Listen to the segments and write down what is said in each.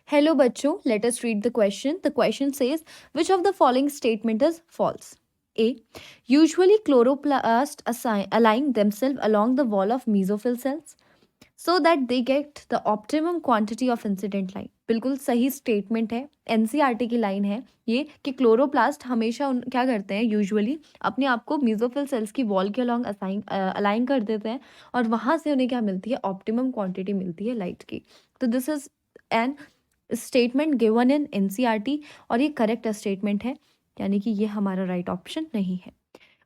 Hello bachcho, let us read the question. The question says, which of the following statement is false? A. Usually chloroplasts align themselves along the wall of mesophyll cells so that they get the optimum quantity of incident light. बिल्कुल सही statement है, NCERT की line है ये कि chloroplast हमेशा क्या करते हैं, यूजुअली अपने आप को मेसोफिल सेल्स की वॉल के अलॉन्ग अलाइन कर देते हैं और वहां से उन्हें क्या मिलती है, ऑप्टिमम क्वांटिटी मिलती है लाइट की. तो this is an statement given in NCERT और ये करेक्ट स्टेटमेंट है, यानी कि ये हमारा राइट ऑप्शन नहीं है.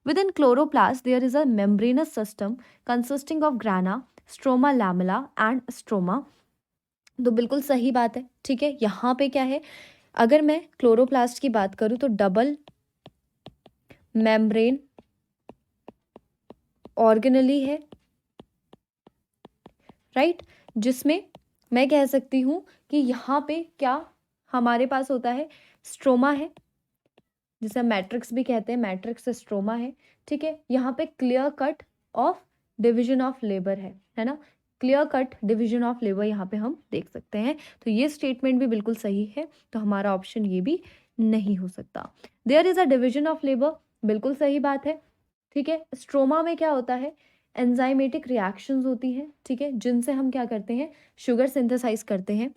Within chloroplast, there is a membranous system consisting of grana, stroma lamella and stroma. तो बिल्कुल सही बात है. ठीक है, यहाँ पे क्या है, अगर मैं क्लोरोप्लास्ट की बात करूँ तो डबल मेम्ब्रेन ऑर्गेनली है, राइट, जिसमें मैं कह सकती हूँ कि यहाँ पे क्या हमारे पास होता है, स्ट्रोमा है, जिसे मैट्रिक्स भी कहते हैं, मैट्रिक्स स्ट्रोमा है. ठीक है, यहाँ पे clear cut off division of labour है ना, clear cut division of labour यहाँ पे हम देख सकते हैं. तो ये स्टेटमेंट भी बिल्कुल सही है, तो हमारा ऑप्शन ये भी नहीं हो सकता. There is a division of labour, बिल्कुल सही बात है. ठीक है, स्ट्रोमा में क्या होता है, एंजाइमेटिक रिएक्शंस होती हैं, ठीक है, जिनसे हम क्या करते हैं, शुगर सिंथेसाइज करते हैं.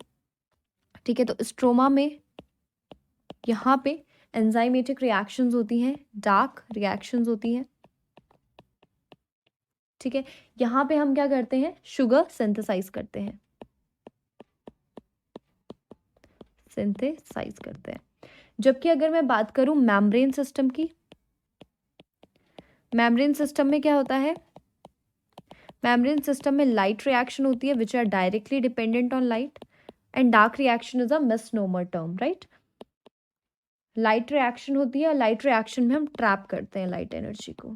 ठीक है, तो स्ट्रोमा में यहाँ पे एंजाइमेटिक रिएक्शंस होती हैं, डार्क रिएक्शंस होती हैं. ठीक है, यहाँ पे हम क्या करते हैं, शुगर सिंथेसाइज करते हैं, सिंथेसाइज करते हैं. जबकि अगर मैं बात करूं मेम्ब्रेन सिस्टम की, मेम्ब्रेन सिस्टम में क्या होता है, मेम्ब्रेन सिस्टम में लाइट रिएक्शन होती है which are directly dependent on light and dark reaction is a misnomer term, right. Light reaction होती है, लाइट रिएक्शन में हम ट्रैप करते हैं लाइट एनर्जी को.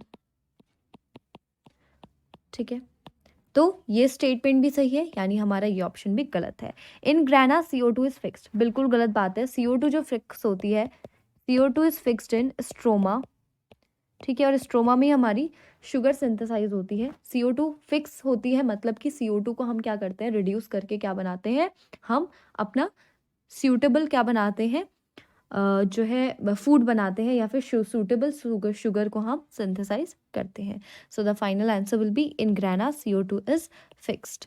ठीक है, तो ये स्टेटमेंट भी सही है, यानी हमारा ये ऑप्शन भी गलत है. इन ग्रेना CO2 इज फिक्स्ड, बिल्कुल गलत बात है. CO2 जो फिक्स होती है, CO2 is fixed in stroma. ठीक है, और स्ट्रोमा में हमारी शुगर सिंथेसाइज होती है. CO2 फिक्स होती है, मतलब कि CO2 को हम क्या करते हैं, रिड्यूस करके क्या बनाते हैं, हम अपना सूटेबल क्या बनाते हैं, जो है फूड बनाते हैं, या फिर सूटेबल शुगर को हम सिंथेसाइज करते हैं. So the final answer will be in grana CO2 is fixed.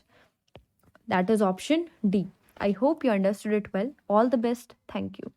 That is option D. I hope you understood it well. All the best. Thank you.